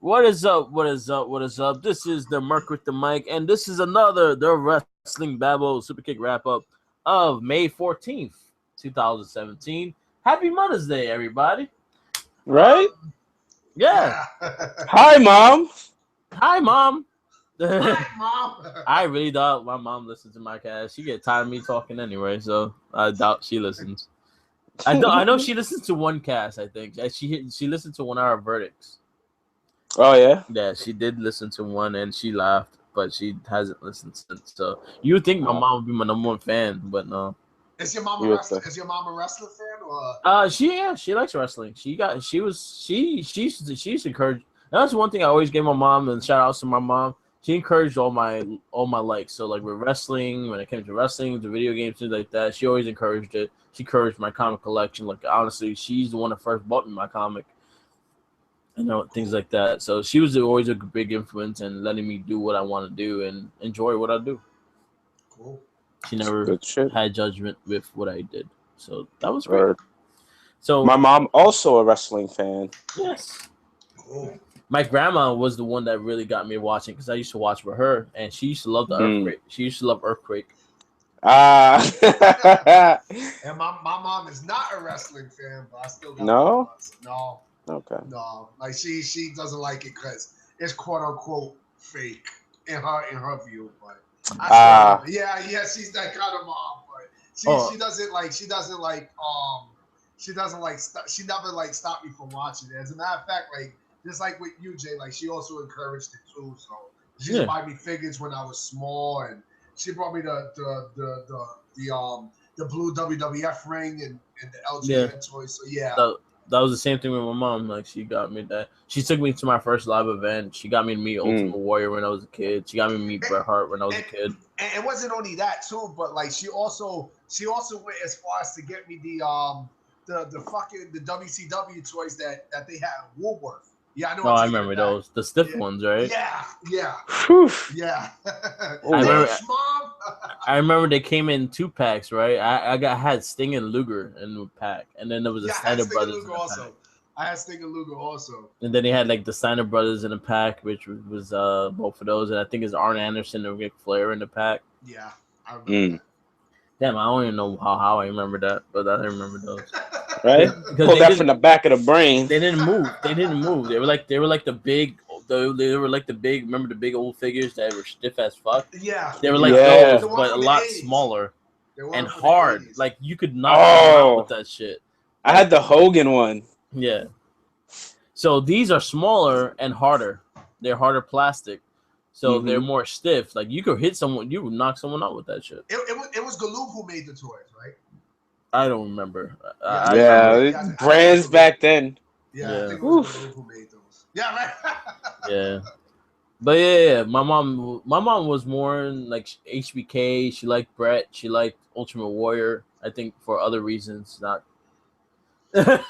What is up? What is up? What is up? This is the Merc with the Mic, and this is another the Wrestling Babble Super Kick wrap up of May 14th, 2017. Happy Mother's Day, everybody. Right? Yeah. Hi, Mom. Hi, Mom. Hi, Mom. I really doubt my mom listens to my cast. She get tired of me talking anyway, so I doubt she listens. I know she listens to one cast, I think. She listened to one of our verdicts. Oh, yeah? Yeah, she did listen to one and she laughed, but she hasn't listened since. So you would think my mom would be my number one fan, but no. Is your mom a You would wrestler? think. Is your mom a wrestler fan or? She likes wrestling. She's encouraged. That's one thing I always gave my mom, and shout outs to my mom. She encouraged all my likes. So like with wrestling, when it came to wrestling, the video games, things like that, she always encouraged it. She encouraged my comic collection. Like honestly, she's the one that first bought me my comic. Things like that. So she was always a big influence in letting me do what I want to do and enjoy what I do. Cool. She never Good shit. had judgment with what I did. So that was great. Word. So My mom also a wrestling fan. yes. Cool. My grandma was the one that really got me watching because I used to watch with her, and she used to love the Earthquake. She used to love Earthquake. Ah. And my mom is not a wrestling fan, but I still got No? No, Okay. no. Like she doesn't like it because it's quote unquote fake in her view. But I still, yeah, she's that kind of mom. But she doesn't like she never like stopped me from watching it. As a matter of fact, like just like with you, Jay, like she also encouraged it too. So she used to buy me figures when I was small, and she brought me the blue WWF ring and the LJN toys. So yeah. That was the same thing with my mom. Like she got me that. She took me to my first live event. She got me to meet Ultimate Warrior when I was a kid. She got me to meet Bret Hart when I was a kid. And it wasn't only that too, but like she also went as far as to get me the WCW toys that they had at Woolworth. Yeah, I know. I remember those. The stiff ones, right? Yeah. Yeah. I remember they came in 2-packs, right? I had Sting and Luger in the pack, and then there was the Steiner Brothers in the pack. I had Sting and Luger also. And then they had like the Steiner Brothers in the pack, which was both of those, and I think it's Arn Anderson and Ric Flair in the pack. Yeah, I remember that. Damn, I don't even know how I remember that, but I remember those. Right? Pull that from the back of the brain. They didn't move. They were like the big. They were like the big. Remember the big old figures that were stiff as fuck? Yeah. They were like those, but a lot smaller and hard. Like you could knock them out with that shit. I had the Hogan one. Yeah. So these are smaller and harder. They're harder plastic. So they're more stiff. Like you could hit someone, you would knock someone out with that shit. It was Galoob who made the toys, right? I don't remember. Brands back then. Yeah. I think it was Galoob who made those. Yeah, right. Yeah. But yeah, my mom was more in like HBK. She liked Brett. She liked Ultimate Warrior. I think for other reasons, not their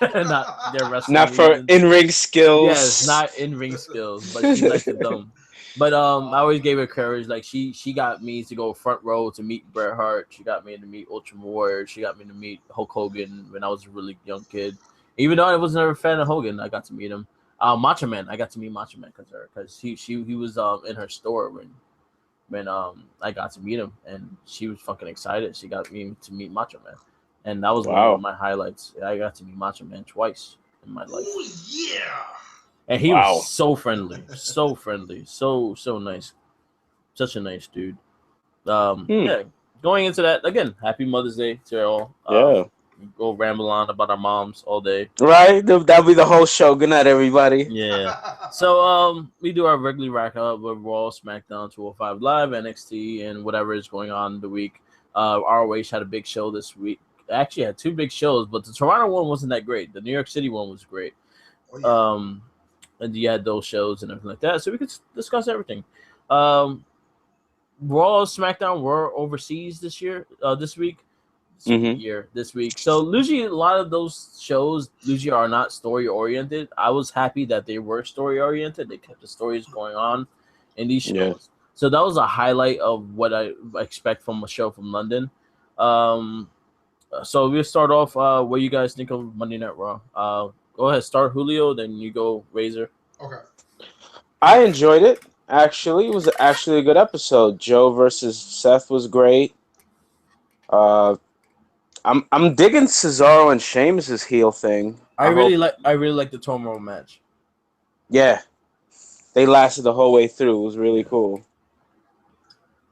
wrestling. Not for in-ring skills. Yes, not in-ring skills, but she liked them. But I always gave her courage. Like she got me to go front row to meet Bret Hart. She got me to meet Ultimate Warrior. She got me to meet Hulk Hogan when I was a really young kid. Even though I was never a fan of Hogan, I got to meet him. Macho Man, I got to meet Macho Man because he was in her store when I got to meet him, and she was fucking excited. She got me to meet Macho Man, and that was one of my highlights. I got to meet Macho Man twice in my life. Oh yeah. And he was so friendly, so nice, such a nice dude. Yeah. Going into that again, happy Mother's Day to all. Go ramble on about our moms all day. Right, that'll be the whole show. Good night, everybody. Yeah. So we do our regularly rack up with Raw, SmackDown, 205 Live, NXT, and whatever is going on the week. ROH had a big show this week. Actually, had 2 big shows, but the Toronto one wasn't that great. The New York City one was great. Oh, yeah. And you had those shows and everything like that, so we could discuss everything. Raw, SmackDown were overseas this week. This week. So usually a lot of those shows usually are not story oriented. I was happy that they were story oriented. They kept the stories going on in these shows. Yeah. So that was a highlight of what I expect from a show from London. So we'll start off. What you guys think of Monday Night Raw? Go ahead, start Julio, then you go Razor. Okay. I enjoyed it. Actually, it was actually a good episode. Joe versus Seth was great. Uh, I'm digging Cesaro and Sheamus's heel thing. I really like the Tomo match. Yeah, they lasted the whole way through. It was really cool.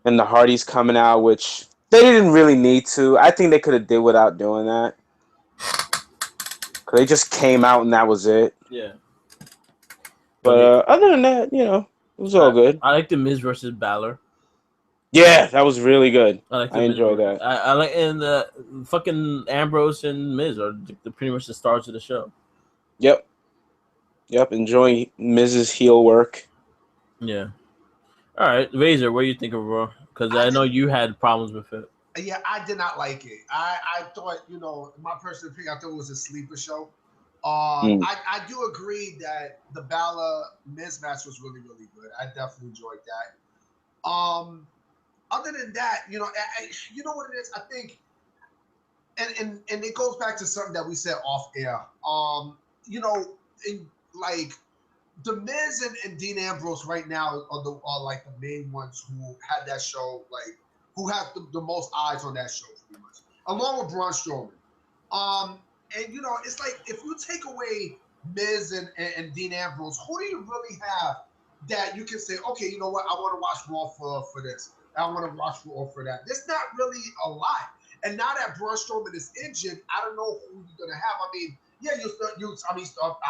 And the Hardys coming out, which they didn't really need to. I think they could have did without doing that. Cause they just came out and that was it. Yeah. But other than that, it was all good. I like the Miz versus Balor. Yeah, that was really good. I like I enjoyed that. I like and fucking Ambrose and Miz are pretty much the stars of the show. Yep. Enjoying Miz's heel work. Yeah. All right, Razor, what do you think of Raw? Because I know you had problems with it. Yeah, I did not like it. I thought, my personal opinion, I thought it was a sleeper show. I do agree that the Balor Miz match was really, really good. I definitely enjoyed that. Other than that, you know what it is? I think, and it goes back to something that we said off air. Like the Miz and Dean Ambrose right now are like the main ones who had that show, like who have the most eyes on that show, pretty much, along with Braun Strowman. And it's like if you take away Miz and Dean Ambrose, who do you really have that you can say, okay, you know what, I want to watch Raw for this. I want to watch Raw for that. There's not really a lot. And now that Braun Strowman is injured, I don't know who you're gonna have. I mean, yeah,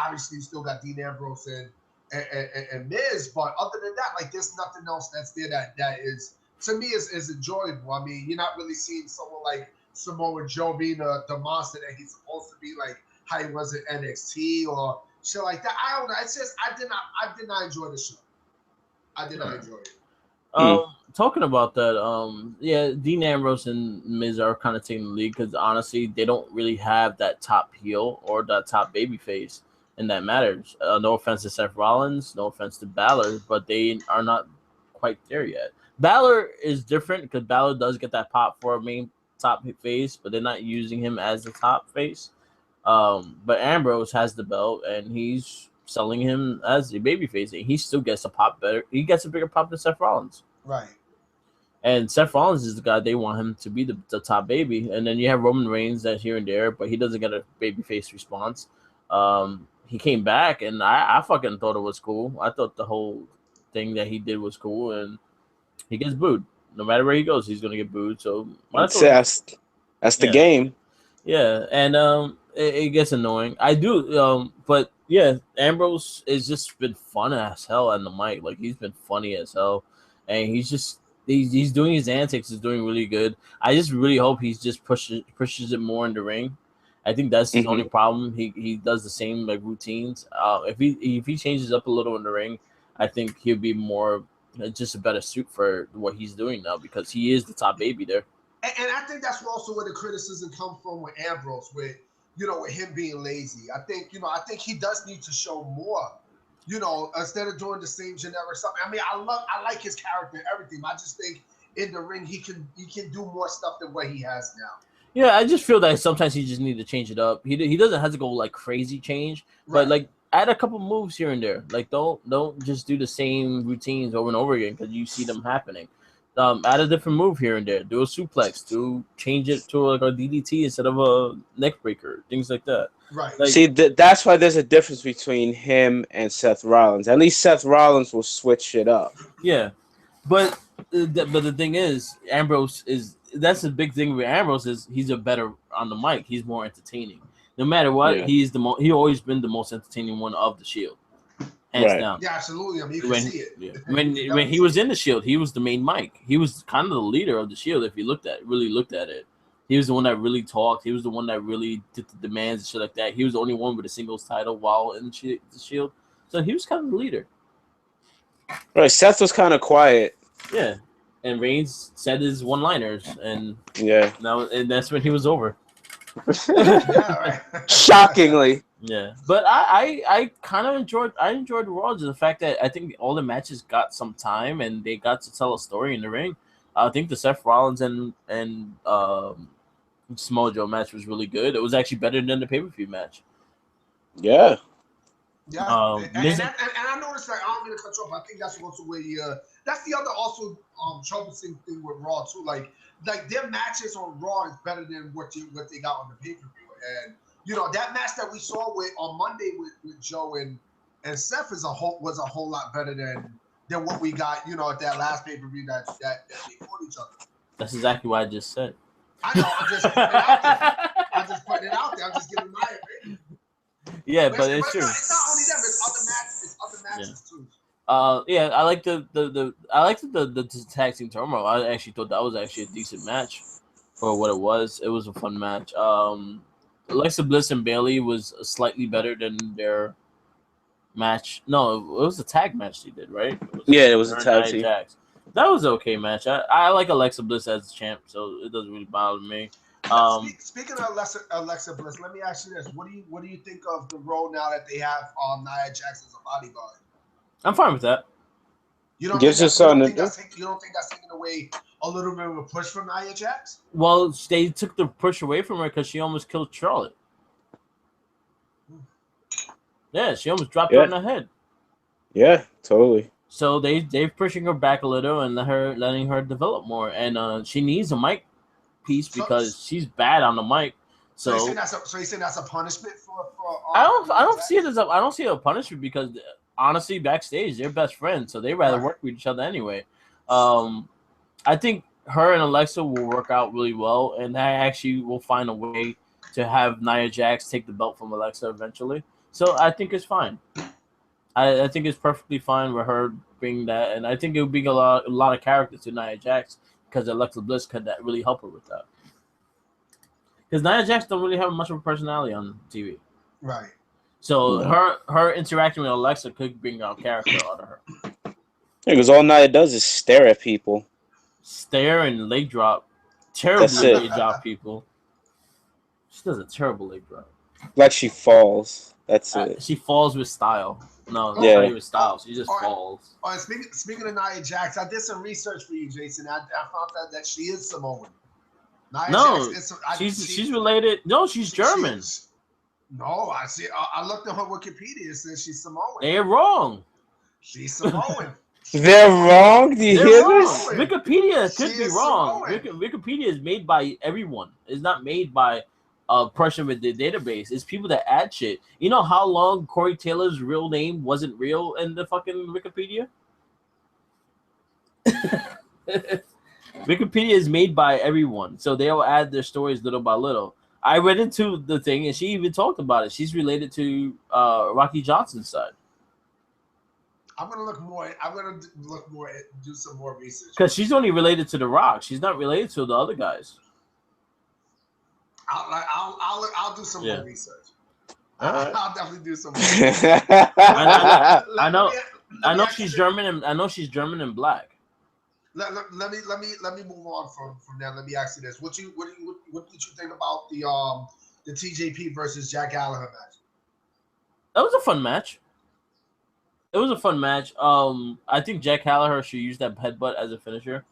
obviously you still got Dean Ambrose and Miz, but other than that, like there's nothing else that's there that is to me is enjoyable. I mean, you're not really seeing someone like Samoa Joe being the monster that he's supposed to be, like how he was at NXT or shit like that. I don't know. It's just I did not enjoy the show. I did not enjoy it. Talking about that, yeah, Dean Ambrose and Miz are kind of taking the lead because honestly, they don't really have that top heel or that top baby face, and that matters. No offense to Seth Rollins, no offense to Balor, but they are not quite there yet. Balor is different because Balor does get that pop for a main top face, but they're not using him as the top face. But Ambrose has the belt, and he's selling him as a baby face, and he still gets a pop better. He gets a bigger pop than Seth Rollins. Right. And Seth Rollins is the guy they want him to be the top baby. And then you have Roman Reigns that here and there, but he doesn't get a babyface response. He came back, and I fucking thought it was cool. I thought the whole thing that he did was cool, and he gets booed. No matter where he goes, he's going to get booed. So that's the game. Yeah, and it gets annoying. I do, but yeah, Ambrose has just been fun as hell on the mic. Like he's been funny as hell, and he's doing his antics. He's doing really good. I just really hope he's just pushes it more in the ring. I think that's his only problem. He does the same like routines. If he changes up a little in the ring, I think he'll be more just a better suit for what he's doing now because he is the top baby there. And I think that's also where the criticism comes from with Ambrose, with him being lazy. I think he does need to show more. Instead of doing the same generic stuff. I mean, I like his character and everything. I just think in the ring he can do more stuff than what he has now. Yeah, I just feel that sometimes he just need to change it up. He doesn't have to go like crazy change, but like add a couple moves here and there. Like don't just do the same routines over and over again because you see them happening. Add a different move here and there. Do a suplex. Change it to like a DDT instead of a neck breaker. Things like that. Right. Like, see, that's why there's a difference between him and Seth Rollins. At least Seth Rollins will switch it up. Yeah, but the thing is, Ambrose is. That's the big thing with Ambrose is he's a better on the mic. He's more entertaining. No matter what, he's he always been the most entertaining one of the Shield. Hands down. Yeah, absolutely. I mean, you can see it. Yeah. When he was in the Shield, he was the main mic. He was kind of the leader of the Shield. If you really looked at it, he was the one that really talked. He was the one that really did the demands and shit like that. He was the only one with a singles title while in the Shield. So he was kind of the leader. Right. Seth was kind of quiet. Yeah. And Reigns said his one-liners, and that's when he was over. Shockingly. Yeah, but I kind of enjoyed Raw, just the fact that I think all the matches got some time and they got to tell a story in the ring. I think the Seth Rollins and Samoa Joe match was really good. It was actually better than the pay-per-view match. Yeah. Yeah, and I noticed respect. I don't mean to cut you off. I think that's also where that's the other also troublesome thing with Raw too. Like their matches on Raw is better than what they got on the pay per view. And that match that we saw on Monday with Joe and Seth was a whole lot better than what we got. At that last pay per view that they fought each other. That's exactly what I just said. I know. I'm just putting it out there. I'm just putting it out there. I'm just giving my opinion. Yeah, but it's true. It's not only them. It's other matches too. Yeah, I like the tag team turmoil. I actually thought that was actually a decent match for what it was. It was a fun match. Alexa Bliss and Bayley was slightly better than their match. No, it was a tag match they did, right? It was a tag team. That was an okay match. I like Alexa Bliss as champ, so it doesn't really bother me. Speaking of Alexa Bliss, let me ask you this: What do you think of the role now that they have Nia Jax as a bodyguard? I'm fine with that. You don't think that's taking away a little bit of a push from Nia Jax? Well, they took the push away from her because she almost killed Charlotte. Yeah, she almost dropped her in the head. Yeah, totally. So they're pushing her back a little and letting her develop more, and she needs a mic piece because she's bad on the mic. So you saying that's a punishment for I don't see it as I don't see it as a punishment because honestly backstage they're best friends, so they rather work with each other anyway. I think her and Alexa will work out really well, and I actually will find a way to have Nia Jax take the belt from Alexa eventually. So I think it's fine. I think it's perfectly fine with her bringing that, and I think it would bring a lot of character to Nia Jax because Alexa Bliss could really help her with that. Because Nia Jax don't really have much of a personality on TV, right? So her interaction with Alexa could bring out character out of her. Because all Nia does is stare at people, stare and leg drop, terribly leg drop people. She does a terrible leg drop. Like she falls. That's it. She falls with style. No, not even style. She just falls. Speaking of Nia Jax, I did some research for you, Jason. I found out that she is Samoan. She's related. No, she's German. No, I see. I looked at her Wikipedia. It says she's Samoan. They're wrong. She's Samoan. They're wrong. Do you hear this? Wikipedia could be wrong. Wikipedia is made by everyone. It's not made by a person with the database. It's people that add shit. You know how long Corey Taylor's real name wasn't real in the fucking Wikipedia? Wikipedia is made by everyone, so they'll add their stories little by little. I read into the thing, and she even talked about it. She's related to Rocky Johnson's side. I'm gonna look more. Do some more research because she's only related to The Rock. She's not related to the other guys. I'll do some more research. I'll definitely do some more. I know she's German, and I know she's German and black. Let me move on from that. Let me ask you this: What did you think about the TJP versus Jack Gallagher match? That was a fun match. It was a fun match. I think Jack Gallagher should use that headbutt as a finisher.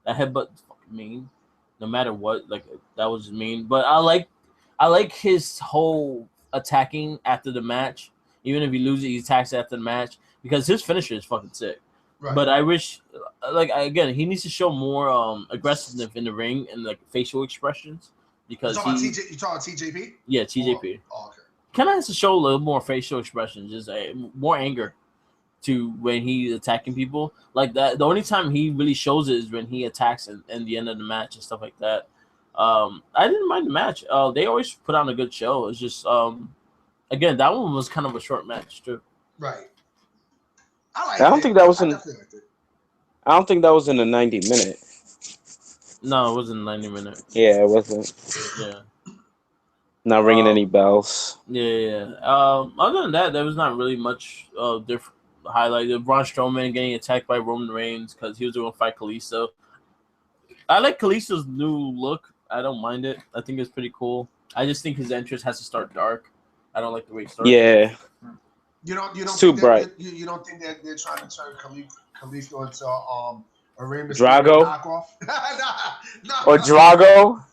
That headbutt is fucking mean. No matter what, like that was mean. But I like his whole attacking after the match. Even if he loses, he attacks after the match because his finisher is fucking sick. Right. But I wish, he needs to show more aggressiveness in the ring and like facial expressions because you talking about TJP? Yeah, TJP. Oh, okay. Kind of has to show a little more facial expressions, just more anger to when he's attacking people like that. The only time he really shows it is when he attacks in the end of the match and stuff like that. I didn't mind the match. They always put on a good show. It's just again, that one was kind of a short match too. Right. I don't think that was in a 90-minute. No, it wasn't 90-minute. Yeah, it wasn't. Yeah. Not ringing any bells. Yeah. Other than that, there was not really much different highlight. Braun Strowman getting attacked by Roman Reigns because he was going to fight Kalisto. I like Kalisto's new look. I don't mind it. I think it's pretty cool. I just think his entrance has to start dark. I don't like the way it starts. Yeah. You don't too bright. You don't think that they're trying to turn Kalisto into a Rey Mysterio Drago knockoff? No. Or Drago?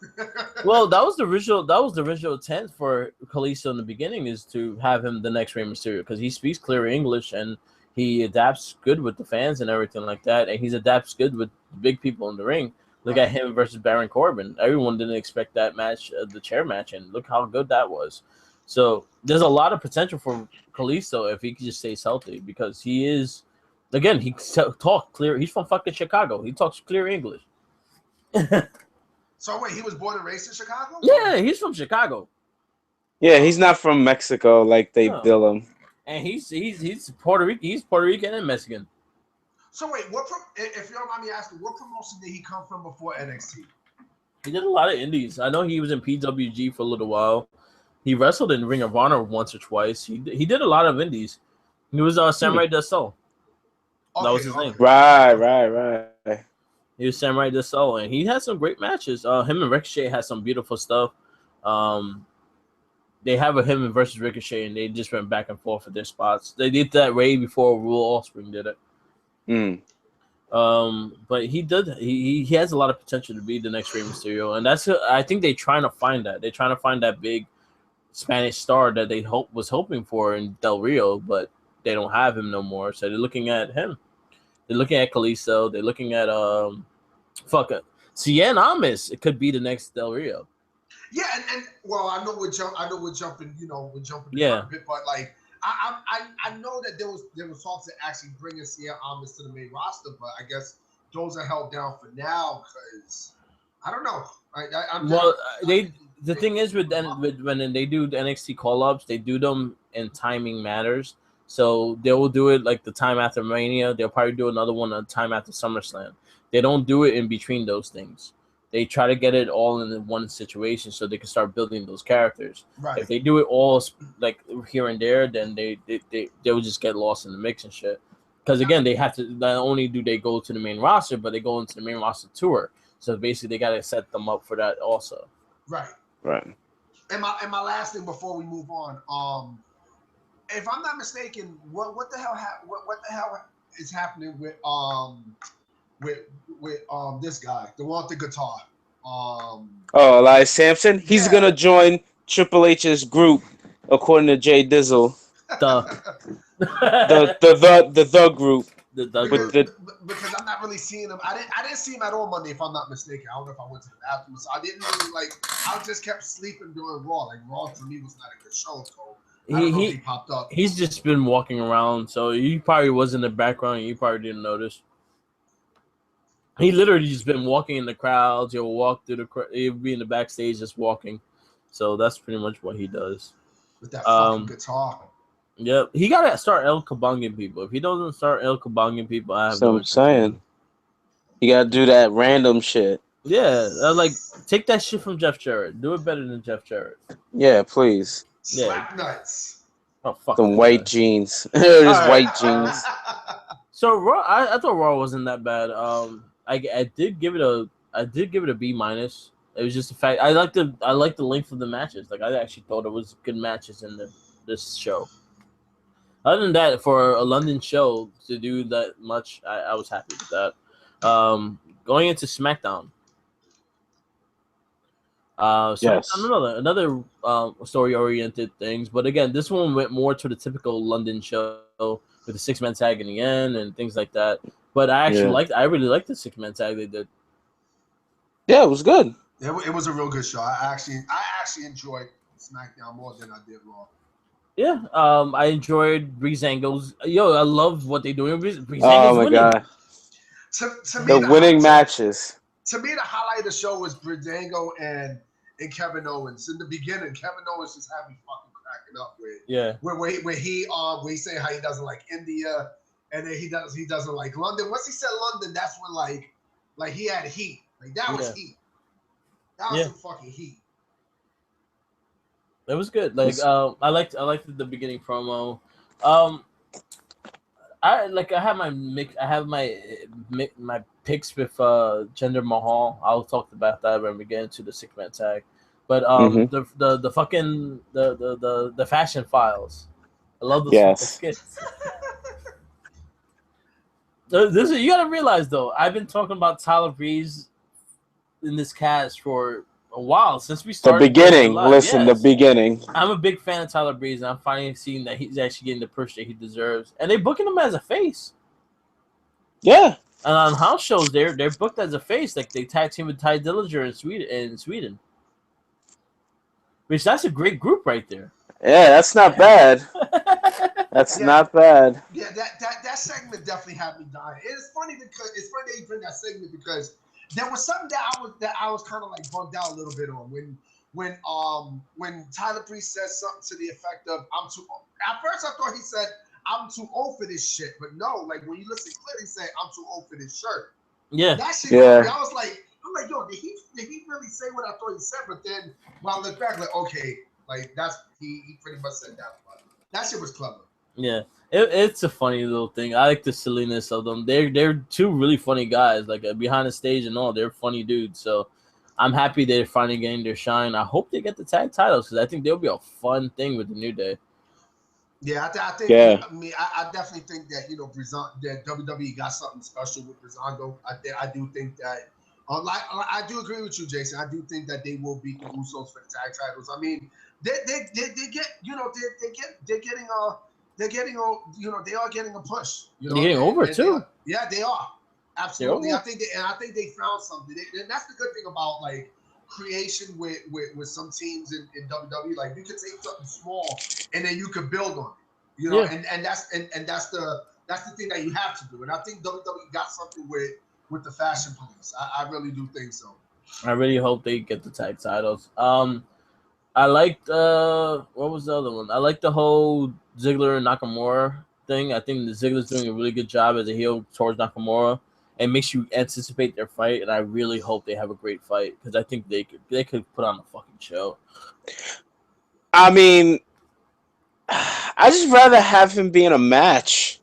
Well, that was the original intent for Kalisto in the beginning, is to have him the next Rey Mysterio because he speaks clear English and He adapts good with the fans and everything like that, and he adapts good with the big people in the ring. Look at him versus Baron Corbin. Everyone didn't expect that match, the chair match, and look how good that was. So there's a lot of potential for Kalisto if he just stays healthy, because he is, again, he talk clear. He's from fucking Chicago. He talks clear English. So wait, he was born and raised in Chicago? Yeah, he's from Chicago. Yeah, he's not from Mexico like they bill him. And he's Puerto Rican. He's Puerto Rican and Mexican. So wait, if you don't mind me asking, what promotion did he come from before NXT? He did a lot of indies. I know he was in PWG for a little while. He wrestled in Ring of Honor once or twice. He did a lot of indies. He was Samurai Death Soul. That was his name. Right. He was Samurai Death Soul, and he had some great matches. Him and Ricochet had some beautiful stuff. They have a him versus Ricochet, and they just went back and forth with their spots. They did that way before Rule Offspring did it. But he has a lot of potential to be the next Rey Mysterio, and I think they're trying to find that. They're trying to find that big Spanish star that they was hoping for in Del Rio, but they don't have him no more. So they're looking at him. They're looking at Kalisto. They're looking at Cien Amis. It could be the next Del Rio. Yeah, and well, I know we're jumping, Yeah. a bit, but like I know that there was talks to actually bringing Cien Amis to the main roster, but I guess those are held down for now because I don't know. The thing is with when they do the NXT call-ups, they do them in timing matters. So they will do it like the time after Mania. They'll probably do another one on time after SummerSlam. They don't do it in between those things. They try to get it all in one situation so they can start building those characters. Right. If they do it all like here and there, then they will just get lost in the mix and shit. Because again, they have to not only do they go to the main roster, but they go into the main roster tour. So basically, they got to set them up for that also. Right. And my last thing before we move on, if I'm not mistaken, what the hell is happening with this guy, the one with the guitar? Elias Sampson. He's gonna join Triple H's group, according to Jay Dizzle. The group. Because I'm not really seeing him. I didn't see him at all Monday, if I'm not mistaken. I don't know if I went to the bathroom. So I didn't really I just kept sleeping during Raw. Like Raw to me was not a good show. So I don't know if he popped up. He's just been walking around, so he probably was in the background and you probably didn't notice. He literally just been walking in the crowds. He'll walk through the crowd. He'll be in the backstage just walking. So that's pretty much what he does. With that fucking guitar. Yep. He got to start El Kabonging people. If he doesn't start El Kabonging people, I have That's what I'm saying. You got to do that random shit. Yeah. Take that shit from Jeff Jarrett. Do it better than Jeff Jarrett. Yeah, please. Slap nuts. Oh, fuck. Some white jeans. Just white jeans. So Raw, I thought Raw wasn't that bad. I did give it a B minus. It was just the fact I liked the length of the matches. Like I actually thought it was good matches in this show. Other than that, for a London show to do that much, I was happy with that. Going into SmackDown. Yes. Another story-oriented things, but again, this one went more to the typical London show with the 6-man tag in the end and things like that. But I really liked the 6-man tag they did. Yeah, it was good. It was a real good show. I actually enjoyed SmackDown more than I did Raw. Yeah, I enjoyed Breezango's. I love what they doing. Oh my god! To me, the winning matches. To me, the highlight of the show was Breezango and Kevin Owens. In the beginning, Kevin Owens just had me fucking cracking up with. Where he saying how he doesn't like India, and then he doesn't like London. Once he said London, that's when like he had heat. Like that was heat. That was some fucking heat. It was good. Like I liked the beginning promo. I have my picks with Jinder Mahal. I'll talk about that when we get into the 6-man tag. But the fucking the fashion files. I love those skits. You gotta realize though, I've been talking about Tyler Breeze in this cast for a while since we The started. beginning. Live. Listen, Yes. the beginning. I'm a big fan of Tyler Breeze, and I'm finally seeing that he's actually getting the push that he deserves. And they're booking him as a face. Yeah. And on house shows, they're booked as a face. Like they tag team with Ty Dillinger in Sweden. Which that's a great group right there. Yeah, that's not bad. That's Yeah. not bad. Yeah, that segment definitely had me dying. It's funny that you bring that segment because there was something that I was kind of like bugged out a little bit on when Tyler Breeze says something to the effect of "I'm too." At first, I thought he said "I'm too old for this shit," but no, like when you listen clearly, he said "I'm too old for this shirt." Yeah, that shit. Yeah. I was like, yo, did he really say what I thought he said? But then when I look back, like, okay, like that's he pretty much said that. But that shit was clever. yeah. It's a funny little thing. I like the silliness of them. They're two really funny guys. Like behind the stage and all, they're funny dudes. So I'm happy they're finally getting their shine. I hope they get the tag titles because I think they'll be a fun thing with the New Day. Yeah, I think. Yeah. I mean, I definitely think that that WWE got something special with Breezango. I do think that. I do agree with you, Jason. I do think that they will beat the Usos for the tag titles. I mean, they get they're getting they are getting a push. They're getting over too. They are absolutely. They're over. I think they found something. And that's the good thing about like creation with some teams in WWE. Like you could take something small and then you could build on it. You know, Yeah. and that's the thing that you have to do. And I think WWE got something with the Fashion Police. I really do think so. I really hope they get the tag titles. I liked what was the other one? I like the whole Ziggler and Nakamura thing. I think the Ziggler's doing a really good job as a heel towards Nakamura. It makes you anticipate their fight, and I really hope they have a great fight because I think they could put on a fucking show. I mean, I just rather have him be in a match.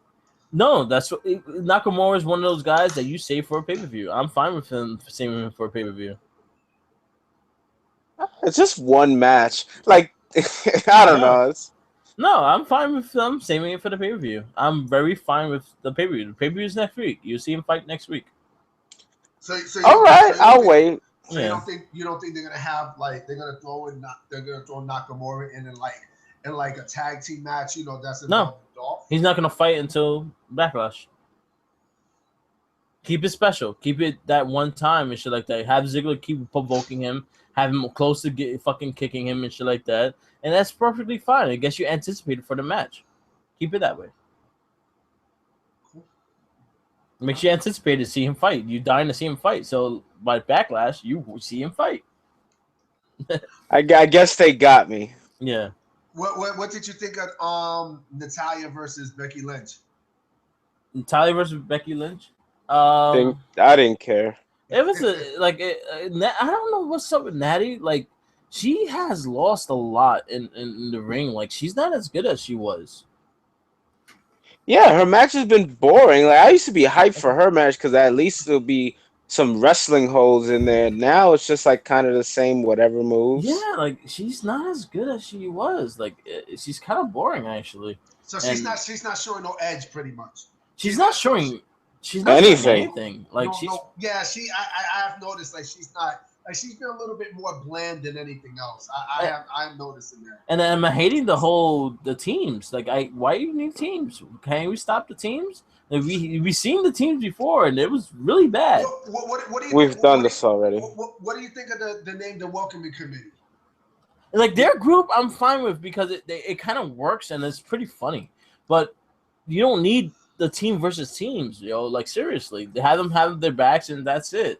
No, that's what Nakamura is one of those guys that you save for a pay per view. I'm fine with him saving him for a pay per view. It's just one match. Like I don't know. No, I'm fine with them saving it for the pay per view. I'm very fine with the pay per view. The pay per view is next week. You see him fight next week. So all right, I'll wait. So you don't think they're gonna have like they're gonna throw Nakamura in like a tag team match? You know, that's no. He's not gonna fight until Backlash. Keep it special. Keep it that one time and shit like that. Have Ziggler keep provoking him. Have him close to fucking kicking him and shit like that. And that's perfectly fine. I guess you anticipated for the match. Keep it that way. Makes you anticipate to see him fight. You dying to see him fight. So by Backlash, you see him fight. I guess they got me. Yeah. What did you think of Natalya versus Becky Lynch? Natalya versus Becky Lynch? I didn't care. It was I don't know what's up with Natty. Like, she has lost a lot in the ring. Like, she's not as good as she was. Yeah, her match has been boring. Like I used to be hyped for her match because at least there'll be some wrestling holds in there. Now it's just like kind of the same whatever moves. Yeah, like she's not as good as she was. Like she's kind of boring actually. So she's not showing no edge pretty much. She's not showing anything. Like I have noticed like she's been a little bit more bland than anything else. I'm noticing that. And I'm hating the teams. Like why do you need teams? Can we stop the teams? Like we seen the teams before and it was really bad. We've done this already. What do you think of the name the welcoming committee? Like their group, I'm fine with because it kind of works and it's pretty funny. But you don't need the team versus teams, like seriously, they have them have their backs and that's it.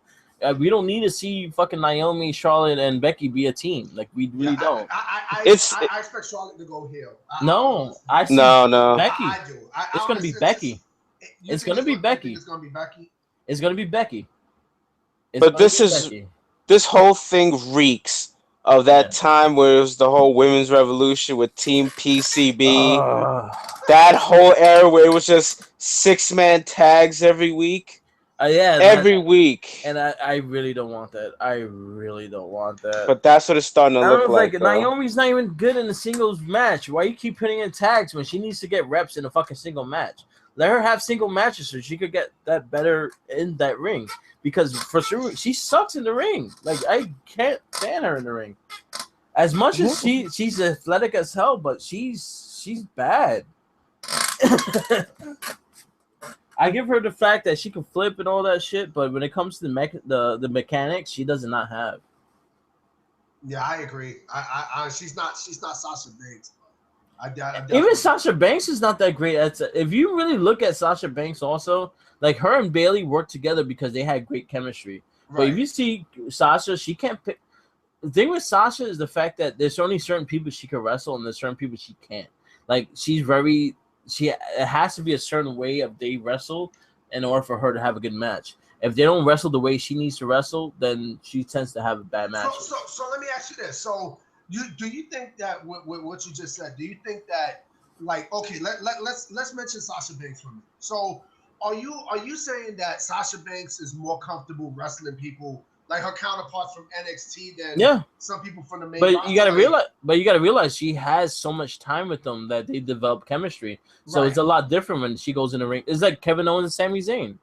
We don't need to see fucking Naomi, Charlotte, and Becky be a team. Like we really don't. I expect Charlotte to go heel. No. Becky. I do. It's gonna be Becky. It's gonna be Becky. It's gonna be Becky. It's gonna be Becky. But this whole thing reeks of that time where it was the whole women's revolution with Team PCB. That whole era where it was just 6-man tags every week. Every week. And I really don't want that. I really don't want that. But that's what it's starting to look like. Naomi's not even good in a singles match. Why you keep putting in tags when she needs to get reps in a fucking single match? Let her have single matches so she could get that better in that ring. Because for sure she sucks in the ring. Like I can't stand her in the ring. As much as she's athletic as hell, but she's bad. I give her the fact that she can flip and all that shit, but when it comes to the mechanics, she does not have. Yeah, I agree. She's not Sasha Banks. Even Sasha Banks is not that great. If you really look at Sasha Banks, also like her and Bailey worked together because they had great chemistry. Right. But if you see Sasha, she can't pick. The thing with Sasha is the fact that there's only certain people she can wrestle, and there's certain people she can't. Like it has to be a certain way of they wrestle in order for her to have a good match. If they don't wrestle the way she needs to wrestle, then she tends to have a bad match. So let me ask you this. So do you think that with what you just said, do you think that like okay, let's mention Sasha Banks for a minute. So are you saying that Sasha Banks is more comfortable wrestling people like her counterparts from NXT than some people from the main roster? You gotta realize she has so much time with them that they develop chemistry. So it's a lot different when she goes in the ring. It's like Kevin Owens and Sami Zayn.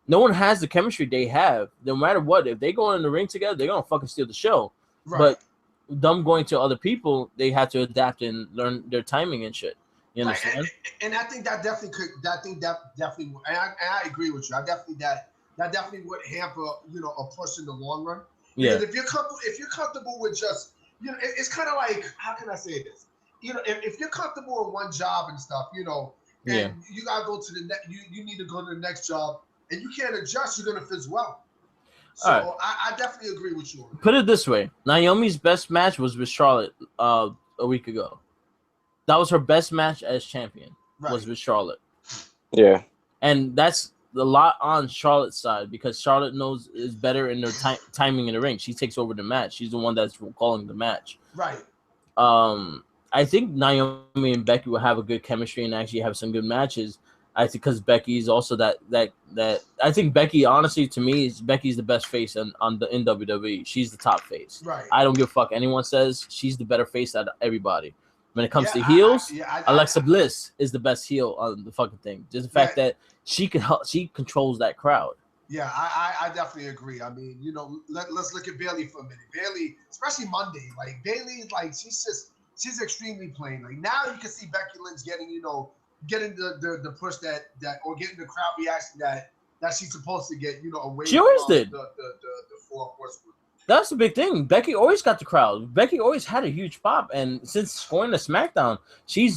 No one has the chemistry they have. No matter what, if they go in the ring together, they're gonna fucking steal the show. Right. But them going to other people, they have to adapt and learn their timing and shit. You understand? Right. And I think that definitely and I agree with you. I definitely that definitely would hamper, a push in the long run. Because if you're comfortable with just, it's kind of like, how can I say this? If you're comfortable in one job and stuff, and you gotta go to the next, you need to go to the next job, and you can't adjust, you're gonna fizzle out. So right. I definitely agree with you on that. Put it this way: Naomi's best match was with Charlotte a week ago. That was her best match as champion. Right. Was with Charlotte. Yeah, and that's a lot on Charlotte's side because Charlotte is better in their timing in the ring. She takes over the match. She's the one that's calling the match. Right. I think Naomi and Becky will have a good chemistry and actually have some good matches. I think because Becky is also that I think Becky, honestly, to me, Becky's the best face in WWE. She's the top face. Right. I don't give a fuck anyone says. She's the better face out of everybody. When it comes to heels, Alexa Bliss is the best heel on the fucking thing. Just the fact that she controls that crowd. Yeah, I definitely agree. I mean, let's look at Bailey for a minute. Bailey, especially Monday, like Bailey, like she's extremely plain. Like now you can see Becky Lynch getting the push that or getting the crowd reaction that she's supposed to get. Away. She always did. The four horsemen. That's the big thing. Becky always got the crowd. Becky always had a huge pop, and since going to SmackDown, she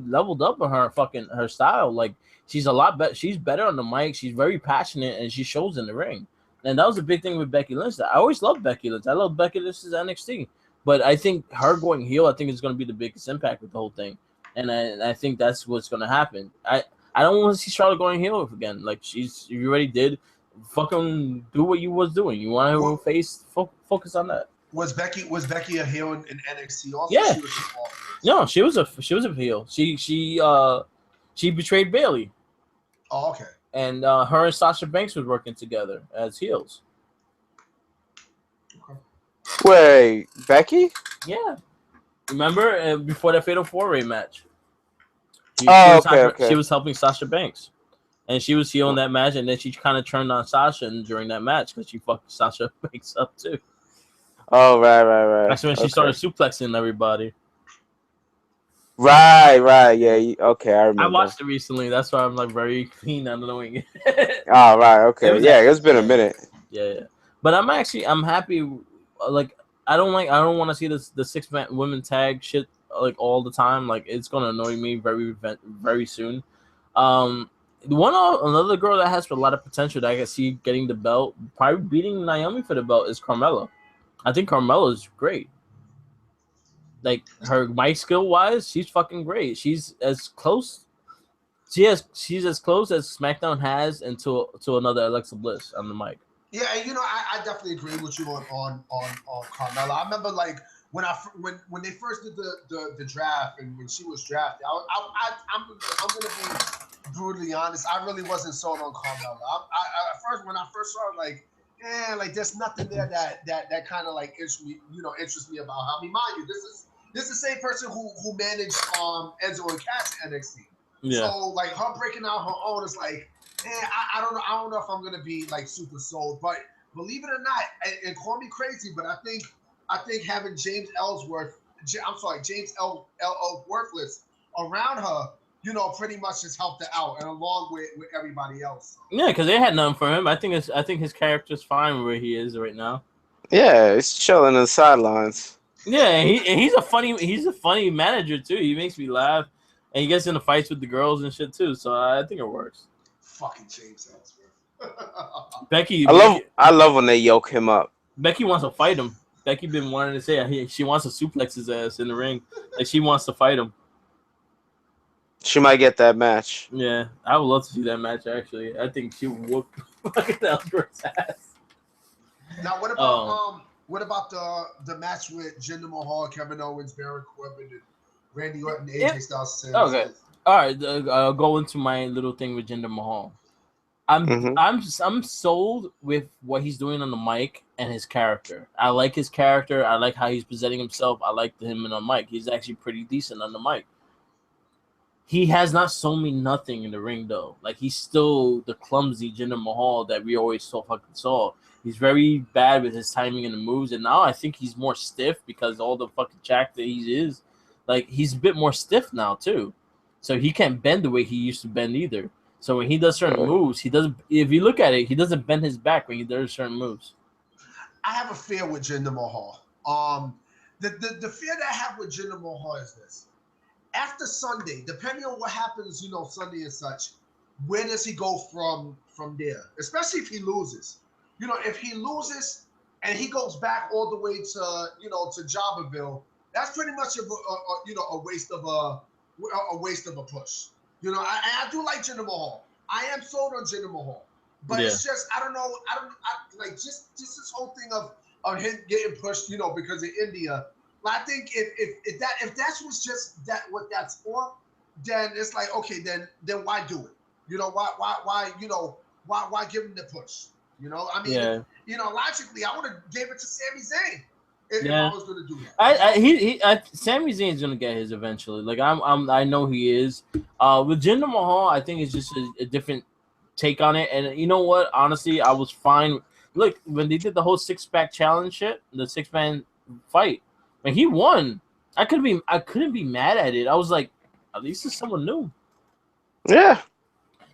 leveled up on her style. Like she's a lot better. She's better on the mic. She's very passionate, and she shows in the ring. And that was a big thing with Becky Lynch. I always loved Becky Lynch. I love Becky Lynch's NXT, but I think her going heel, I think is going to be the biggest impact with the whole thing, and I think that's what's going to happen. I don't want to see Charlotte going heel again. Like you already did. Fucking do what you was doing. You want to face focus on that. Was Becky a heel in NXT also? Yeah. She was a heel. She betrayed Bailey. Oh, okay. And her and Sasha Banks was working together as heels. Okay. Wait, Becky? Yeah. Remember before that Fatal 4-Way match? She was helping Sasha Banks. And she was heel in that match, and then she kind of turned on Sasha during that match because she fucked Sasha Banks up too. Oh, right. That's when she started suplexing everybody. Right, yeah. Okay, I remember. I watched it recently. That's why I'm like very clean on knowing it. Oh, right, okay. It's been a minute. Yeah. But I'm happy. Like I don't want to see the 6-man women tag shit like all the time. Like it's gonna annoy me very soon. Another girl that has a lot of potential that I can see getting the belt, probably beating Naomi for the belt, is Carmella. I think Carmella is great. Like her mic skill wise, she's fucking great. She's as close. She's as close as SmackDown has to another Alexa Bliss on the mic. Yeah, and I definitely agree with you on Carmella. I remember like when they first did the draft and when she was drafted, I'm gonna be brutally honest, I really wasn't sold on Carmella. When I first saw it, like there's nothing there that kind of like interests me about her. I mean, mind you, this is the same person who managed Enzo and Cass at NXT. Yeah. So like her breaking out her own is like, I don't know. I don't know if I'm gonna be like super sold, but believe it or not, and call me crazy, but I think having James Ellsworth, I'm sorry, James L. Worthless around her, pretty much has helped her out, and along with everybody else. Yeah, because they had nothing for him. I think his character's fine where he is right now. Yeah, he's chilling in the sidelines. Yeah, and he's a funny manager too. He makes me laugh, and he gets into fights with the girls and shit too. So I think it works. Fucking James Ellsworth. I love when they yoke him up. Becky wants to fight him. Becky been wanting to say she wants to suplex his ass in the ring. Like she wants to fight him. She might get that match. Yeah, I would love to see that match. Actually, I think she would whoop fucking Ellsworth's ass. Now, what about the match with Jinder Mahal, Kevin Owens, Baron Corbin, and Randy Orton, AJ Styles? Okay, all right. I'll go into my little thing with Jinder Mahal. I'm sold with what he's doing on the mic and his character. I like his character. I like how he's presenting himself. I like him on the mic. He's actually pretty decent on the mic. He has not shown me nothing in the ring though. Like he's still the clumsy Jinder Mahal that we always saw. He's very bad with his timing and the moves, and now I think he's more stiff because all the fucking jack that he is. Like he's a bit more stiff now too, so he can't bend the way he used to bend either. So when he does certain moves, he doesn't. If you look at it, he doesn't bend his back when he does certain moves. I have a fear with Jinder Mahal. The fear that I have with Jinder Mahal is this: after Sunday, depending on what happens, Sunday and such, where does he go from there? Especially if he loses. If he loses and he goes back all the way to Jobberville, that's pretty much a waste of a push. I do like Jinder Mahal. I am sold on Jinder Mahal, but it's just I don't know. I like just this whole thing of him getting pushed, because of India. I think if that was just what that's for, then it's like okay, then why do it? Why give him the push? I mean, logically, I would have gave it to Sami Zayn if I was going to do that. Sami Zayn's gonna get his eventually. Like I know he is. With Jinder Mahal, I think it's just a different take on it. And you know what? Honestly, I was fine. Look, when they did the whole 6-pack challenge shit, the 6-man fight, when he won, I couldn't be mad at it. I was like, at least it's someone new. Yeah.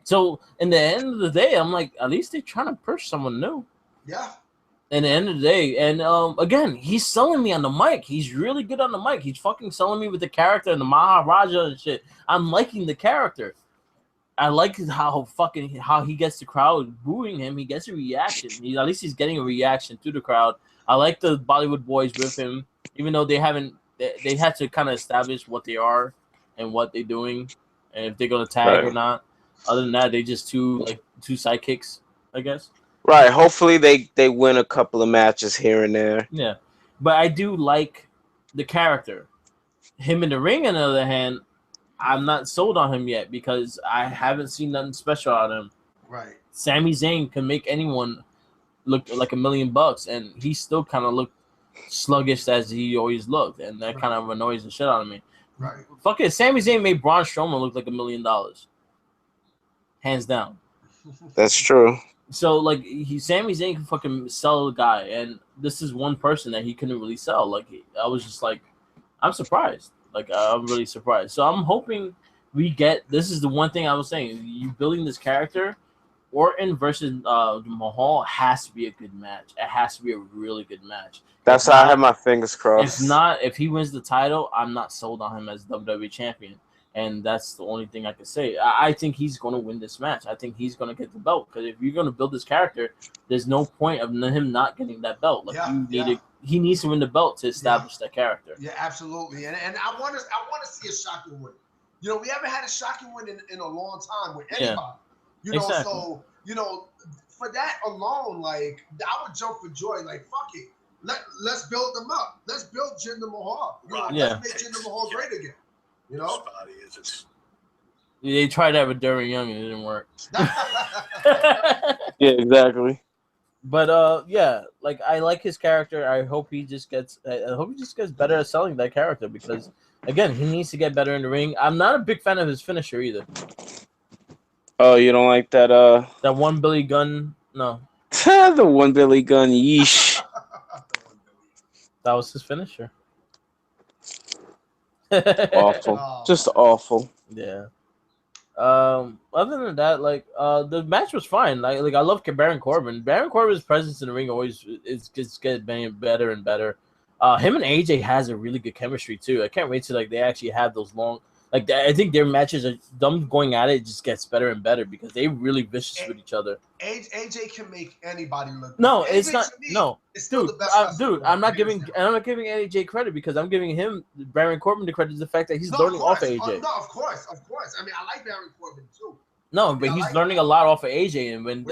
So in the end of the day, I'm like, at least they're trying to push someone new. Yeah. In the end of the day, and again, he's selling me on the mic. He's really good on the mic. He's fucking selling me with the character and the Maharaja and shit. I'm liking the character. I like how he gets the crowd booing him. He gets a reaction. At least he's getting a reaction to the crowd. I like the Bollywood boys with him, even though they haven't. They had to kind of establish what they are and what they're doing, and if they're gonna tag or not. Other than that, they just two sidekicks, I guess. Right. Hopefully they win a couple of matches here and there. Yeah. But I do like the character. Him in the ring, on the other hand, I'm not sold on him yet because I haven't seen nothing special on him. Right. Sami Zayn can make anyone look like $1 million, and he still kind of looked sluggish as he always looked, and that kind of annoys the shit out of me. Right. Fuck it, Sami Zayn made Braun Strowman look like $1 million. Hands down. That's true. So like Sami Zayn can fucking sell a guy, and this is one person that he couldn't really sell. Like I was just like, I'm surprised. Like I'm really surprised. So I'm hoping we get. This is the one thing I was saying. You building this character, Orton versus Mahal has to be a good match. It has to be a really good match. That's how I have my fingers crossed. If he wins the title, I'm not sold on him as WWE champion. And that's the only thing I can say. I think he's going to win this match. I think he's going to get the belt. Because if you're going to build this character, there's no point of him not getting that belt. Like he needs to win the belt to establish that character. Yeah, absolutely. And I want to see a shocking win. We haven't had a shocking win in a long time with anybody. Exactly. So for that alone, like I would jump for joy. Like fuck it, let's build them up. Let's build Jinder Mahal. Let's make Jinder Mahal great again. They tried that with Darren Young and it didn't work. Yeah, exactly. But like I like his character. I hope he just gets better at selling that character because Again, he needs to get better in the ring. I'm not a big fan of his finisher either. Oh, you don't like that? That one Billy Gunn, no, The one Billy Gunn. Yeesh. that was his finisher. Awful. Oh, Just man. awful. Yeah. Other than that, like the match was fine. Like I love Baron Corbin. Baron Corbin's presence in the ring always is just getting better and better. Him and AJ has a really good chemistry too. I can't wait to like they actually have those long. Like I think their matches are them going at it just gets better and better because they really vicious with each other. AJ can make anybody look good. No, AJ, it's not. to me, No, is still dude, the best wrestler in dude, the world, hands down. I'm not giving AJ credit because I'm giving him Baron Corbin the credit is the fact that he's No, learning off of of AJ. course. I mean, I like Baron Corbin too. No, I mean, but I he's like learning a lot off of AJ, and when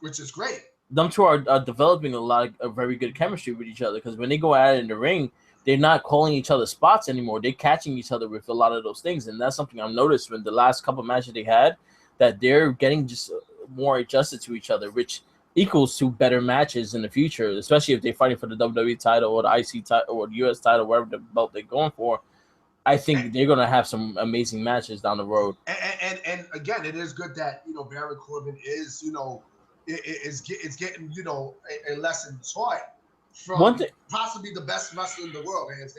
which is great. them two are developing a lot of very good chemistry with each other because when they go at it in the ring, they're not calling each other spots anymore. They're catching each other with a lot of those things, and that's something I've noticed when the last couple of matches they had that they're getting just more adjusted to each other, which equals to better matches in the future, especially if they're fighting for the WWE title or the IC title or the US title, wherever the belt they're going for. I think they're gonna have some amazing matches down the road. And again, it is good that Baron Corbin is is getting a lesson taught from possibly the best wrestler in the world, hands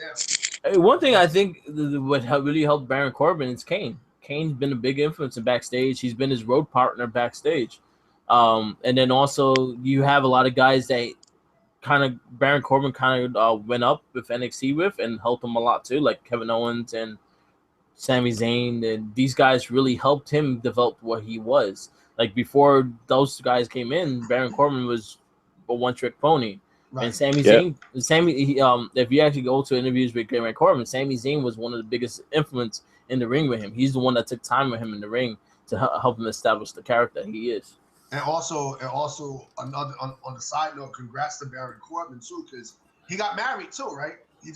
down. One thing I think what really helped Baron Corbin is Kane. Kane's been a big influence in backstage. He's been his road partner backstage. And then also you have a lot of guys that kind of Baron Corbin kind of went up with NXT with and helped him a lot too, like Kevin Owens and Sami Zayn. And these guys really helped him develop what he was. Like before those guys came in, Baron Corbin was a one-trick pony. Right. And Sami Zayn, if you actually go to interviews with Baron Corbin, Sami Zayn was one of the biggest influence in the ring with him. He's the one that took time with him in the ring to help him establish the character he is. And also another on the side note, congrats to Baron Corbin too, because he got married too, right? He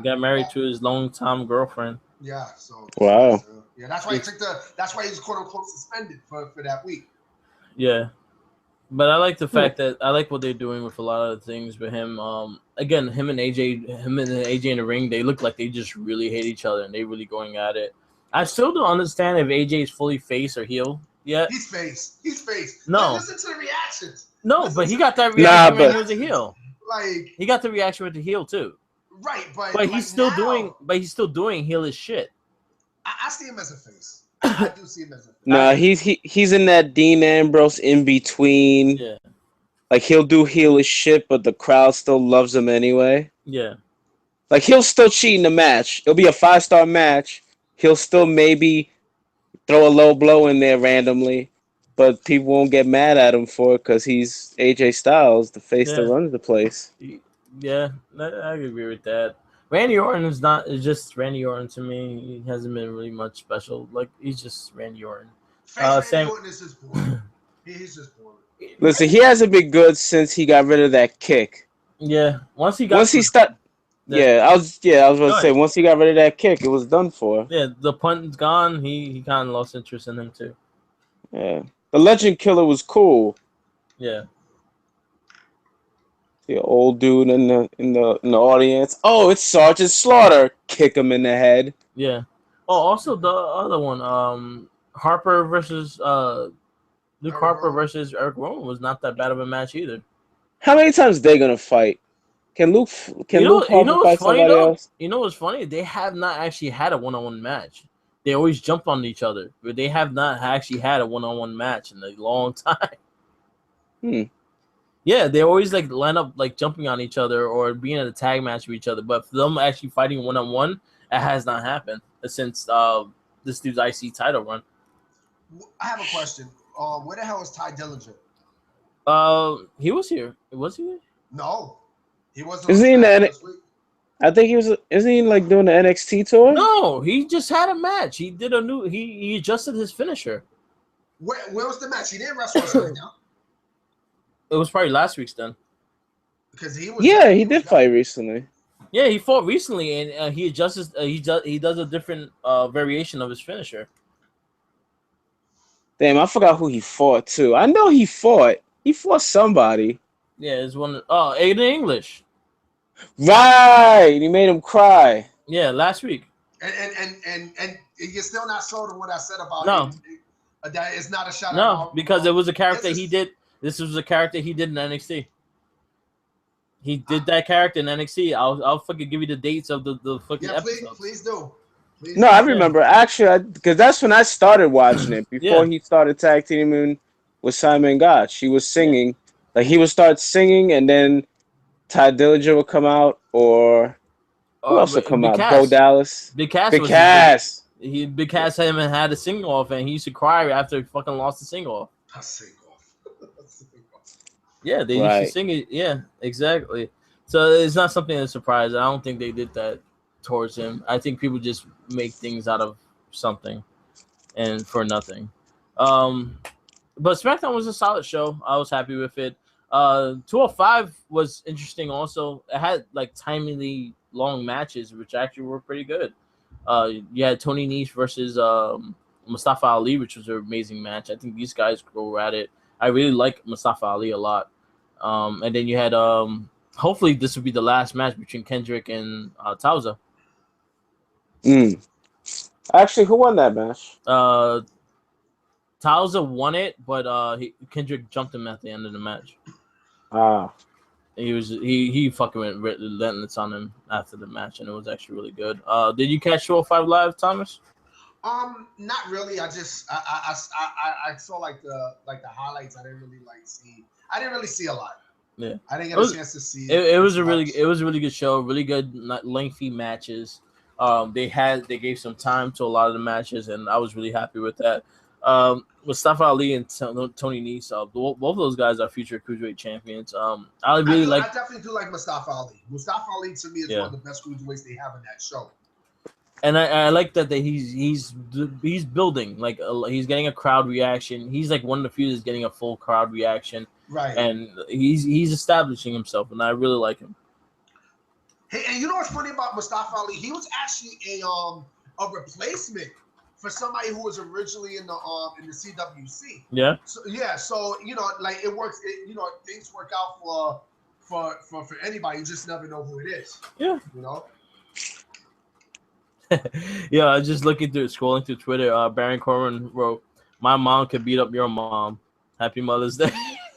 got married to his longtime girlfriend. Yeah. So wow. That's why that's why he was quote unquote suspended for that week. Yeah. But I like the fact that I like what they're doing with a lot of things with him. Again, him and AJ in the ring, they look like they just really hate each other and they really going at it. I still don't understand if AJ is fully face or heel yet. He's face. No. Listen to the reactions. No, but he got that reaction when he was a heel. Like he got the reaction with the heel too. Right, but he's still doing heelish shit. I see him as a face. I do see him as a face. Nah, he's in that Dean Ambrose in between. Yeah. Like he'll do heelish shit, but the crowd still loves him anyway. Yeah. Like he'll still cheat in the match. It'll be a 5-star match. He'll still maybe throw a low blow in there randomly, but people won't get mad at him for it because he's AJ Styles, the face that runs the place. Yeah, I agree with that. Randy Orton is just Randy Orton to me. He hasn't been really much special. Like he's just Randy Orton. Randy Orton is just boring. He's just boring. Listen, he hasn't been good since he got rid of that kick. Yeah, I was about to say once he got rid of that kick, it was done for. Yeah, the punt's gone. He kind of lost interest in him too. Yeah, the Legend Killer was cool. Yeah. The old dude in the audience. Oh, it's Sergeant Slaughter. Kick him in the head. Yeah. Oh, also the other one, Harper versus Luke Harper versus Eric Rowan was not that bad of a match either. How many times they gonna fight? Can Luke Harper fight somebody else? You know what's funny? They have not actually had a one-on-one match. They always jump on each other, but they have not actually had a one-on-one match in a long time. Yeah, they always like line up like jumping on each other or being in a tag match with each other. But for them actually fighting one-on-one, it has not happened since this dude's IC title run. I have a question. Where the hell is Ty Dillinger? He was here. Was he? No, he wasn't. Is he in the? I think he was. Isn't he like doing the NXT tour? No, he just had a match. He did a new. He adjusted his finisher. Where was the match? He didn't wrestle right now. It was probably last week's then. Because he was. Yeah, he did fight recently. Yeah, he fought recently, and he adjusts. He does a different variation of his finisher. Damn, I forgot who he fought too. I know he fought. He fought somebody. Yeah, it's one. Oh, Aiden English. Right, he made him cry. Yeah, last week. And you're still not sold on what I said about No. that it's not a shot at No, because it was a character it's he did. This was a character he did in NXT. He did that character in NXT. I'll fucking give you the dates of the fucking episodes. Please do. Please No, do. I remember. Actually, because that's when I started watching it. Before Yeah. he started tag teaming with Simon Gotch. He was singing. Like, he would start singing, and then Ty Dillinger would come out, or who else would come Big out? Bo Cass. Dallas. Big Cass Big was his Cass. Big Cass him and had a sing off, and he used to cry after he fucking lost the sing off. A sing off. Yeah, they used to sing it. Yeah, exactly. So it's not something that's surprising. I don't think they did that towards him. I think people just make things out of something and for nothing. But SmackDown was a solid show. I was happy with it. 205 was interesting also. It had like timely long matches, which actually were pretty good. You had Tony Nese versus Mustafa Ali, which was an amazing match. I think these guys go at it. I really like Mustafa Ali a lot. And then you had hopefully this would be the last match between Kendrick and Tauza. Actually, who won that match? Tauza won it, but Kendrick jumped him at the end of the match. He fucking went relentless on him after the match, and it was actually really good. Did you catch 205 Live, Thomas? Not really. I saw like the highlights. I didn't really see a lot. Yeah, I didn't get a chance to see. It was a really good show. Really good, lengthy matches. They gave some time to a lot of the matches, and I was really happy with that. Mustafa Ali and Tony Nese, both of those guys are future cruiserweight champions. I definitely do like Mustafa Ali. Mustafa Ali to me is one of the best cruiserweights they have in that show. And I like that he's building, like he's getting a crowd reaction. He's like one of the few that's getting a full crowd reaction, right? And he's establishing himself, and I really like him. Hey, and you know what's funny about Mustafa Ali? He was actually a replacement for somebody who was originally in the CWC. Yeah. So like it works. Things work out for anybody. You just never know who it is. Yeah. Yeah, I was just scrolling through Twitter. Baron Corbin wrote, "My mom could beat up your mom. Happy Mother's Day."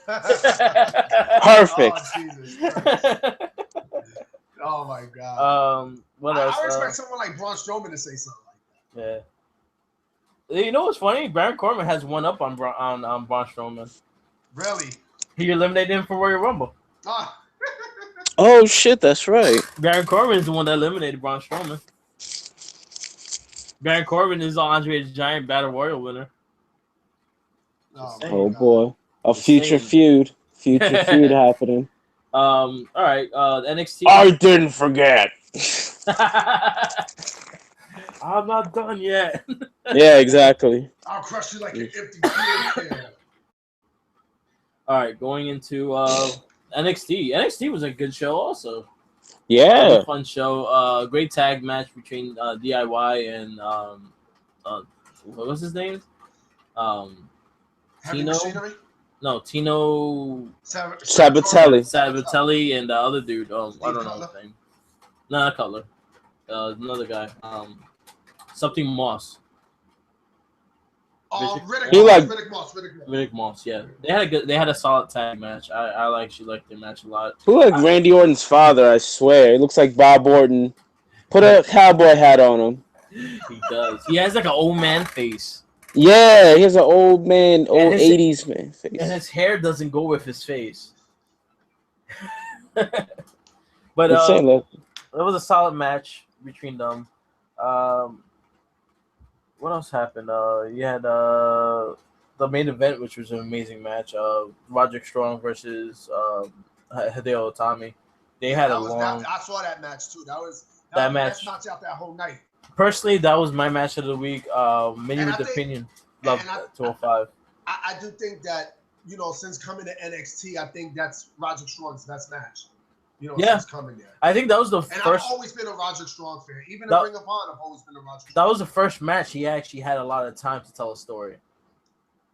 Perfect. Oh, Jesus Christ. Oh my God. What else? I would expect someone like Braun Strowman to say something like that. Yeah. You know what's funny? Baron Corbin has one up on Braun Strowman. Really? He eliminated him for Royal Rumble. Oh shit, that's right. Baron Corbin is the one that eliminated Braun Strowman. Baron Corbin is the Andre the Giant Battle Royal winner. Oh boy, a future feud happening. All right, NXT. I didn't forget. I'm not done yet. Yeah, exactly. I'll crush you like an empty beer can. All right, going into NXT. NXT was a good show also. Yeah. Fun show. Great tag match between DIY and what was his name? Tino. No, Tino Sabatelli and the other dude. I don't know his name. No, not Cutler. Another guy. Something Moss. Riddick Moss. Yeah, they had a solid tag match. I actually liked their match a lot. Who like Randy Orton's father? I swear, it looks like Bob Orton. Put a cowboy hat on him. He does. He has like an old man face. Yeah, he has an old 80s man face. And his hair doesn't go with his face. But it was a solid match between them. What else happened? You had the main event, which was an amazing match. Roderick Strong versus Hideo Itami. They had I saw that match too. That was that match knocked out that whole night. Personally, that was my match of the week. Many with opinion. Love 205. I do think that, since coming to NXT, I think that's Roderick Strong's best match. Since coming there. I think that was the first. I've always been a Roderick Strong fan. Even in Ring of Honor, I've always been a Roderick Strong fan. That was the first match he actually had a lot of time to tell a story.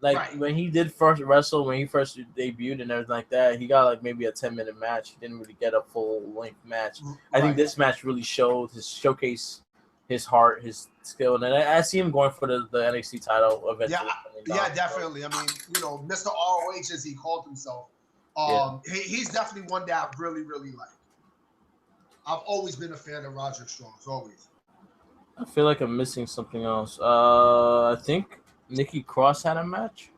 Like Right. when he did first wrestle, when he first debuted and everything like that, he got like maybe a 10-minute match. He didn't really get a full length match. I think this match really showcase his heart, his skill, and I see him going for the NXT title eventually. Yeah, definitely. I mean, Mr. ROH as he called himself. He's definitely one that I really, really like. I've always been a fan of Roderick Strong's, always. I feel like I'm missing something else. I think Nikki Cross had a match,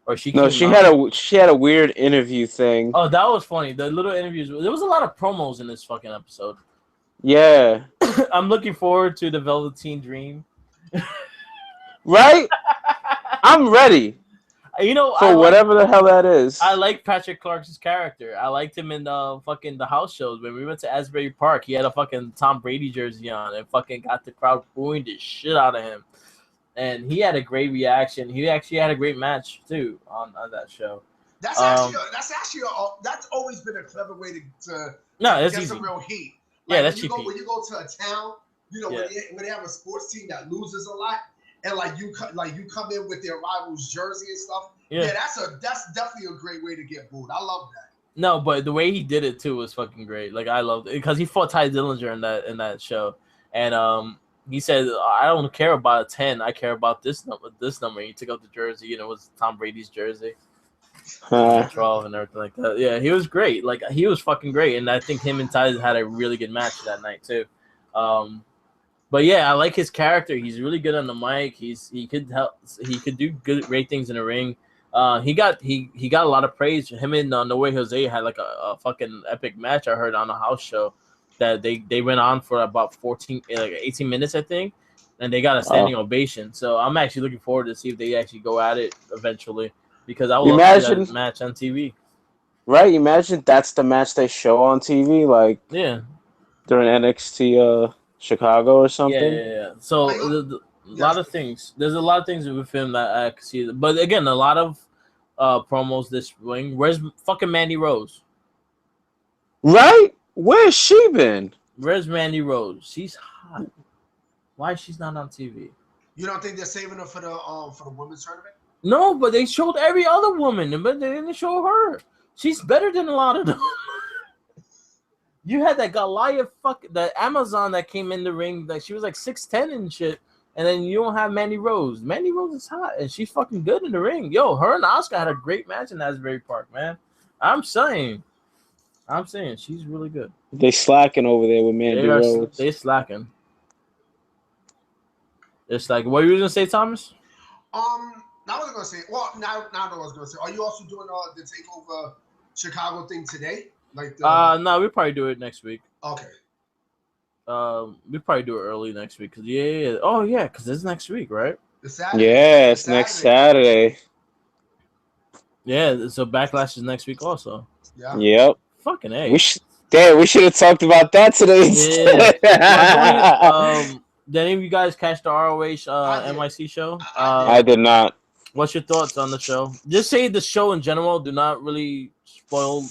or she had a weird interview thing. Oh, that was funny. The little interviews. There was a lot of promos in this fucking episode. Yeah. I'm looking forward to the Velveteen Dream. Right? I'm ready. For whatever the hell that is. I like Patrick Clark's character. I liked him in the house shows. When we went to Asbury Park, he had a fucking Tom Brady jersey on and fucking got the crowd booing the shit out of him. And he had a great reaction. He actually had a great match too on that show. That's always been a clever way to get some real heat. Like that's cheap. When you go to a town, when they have a sports team that loses a lot, and you come in with their rival's jersey and stuff. Yeah, that's definitely a great way to get booed. I love that. No, but the way he did it too was fucking great. Like I loved it because he fought Ty Dillinger in that show, and he said, "I don't care about a 10. I care about this number. This number." He took out the jersey, and it was Tom Brady's jersey. 12 and everything like that. Yeah, he was great. Like he was fucking great, and I think him and Ty had a really good match that night too. But yeah, I like his character. He's really good on the mic. He could do great things in the ring. He got a lot of praise. Him and No Way Jose had like a fucking epic match. I heard on a house show that they went on for about 18 minutes, I think, and they got a standing ovation. So I'm actually looking forward to see if they actually go at it eventually, because I would love to see that match on TV. Right? Imagine that's the match they show on TV, like during NXT Chicago or something. Yeah. So a lot of things. There's a lot of things with him that I can see. But again, a lot of promos this spring. Where's fucking Mandy Rose? Right? Where's she been? Where's Mandy Rose? She's hot. Why she's not on TV? You don't think they're saving her for the women's tournament? No, but they showed every other woman, but they didn't show her. She's better than a lot of them. You had that Goliath the Amazon that came in the ring, like she was like 6'10" and shit, and then you don't have Mandy Rose. Mandy Rose is hot and she's fucking good in the ring. Yo, her and Asuka had a great match in Asbury Park, man. I'm saying she's really good. They slacking over there with Mandy Rose. They slacking. It's like, what were you gonna say, Thomas? I was gonna say. Well, now I know what I was gonna say. Are you also doing the Takeover Chicago thing today? No, we'll probably do it next week. Okay. We'll probably do it early next week because because it's next week, right? Yeah, it's next Saturday. Yeah, so Backlash is next week also. Yeah. Yep. Fucking A. We should have talked about that today. Yeah. Did any of you guys catch the ROH NYC show? I did not. What's your thoughts on the show? Just say the show in general. Do not really spoil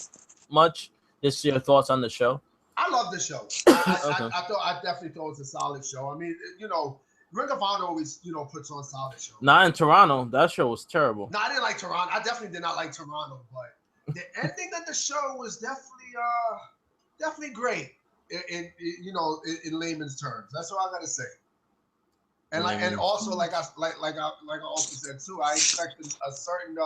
much. Just your thoughts on the show. I love the show. I definitely thought it was a solid show. I mean, Ring of Honor always, puts on solid shows. Not in Toronto. That show was terrible. No, I didn't like Toronto. I definitely did not like Toronto, but the ending of the show was definitely great. In layman's terms, that's what I gotta say. And also like I also said too, I expected a certain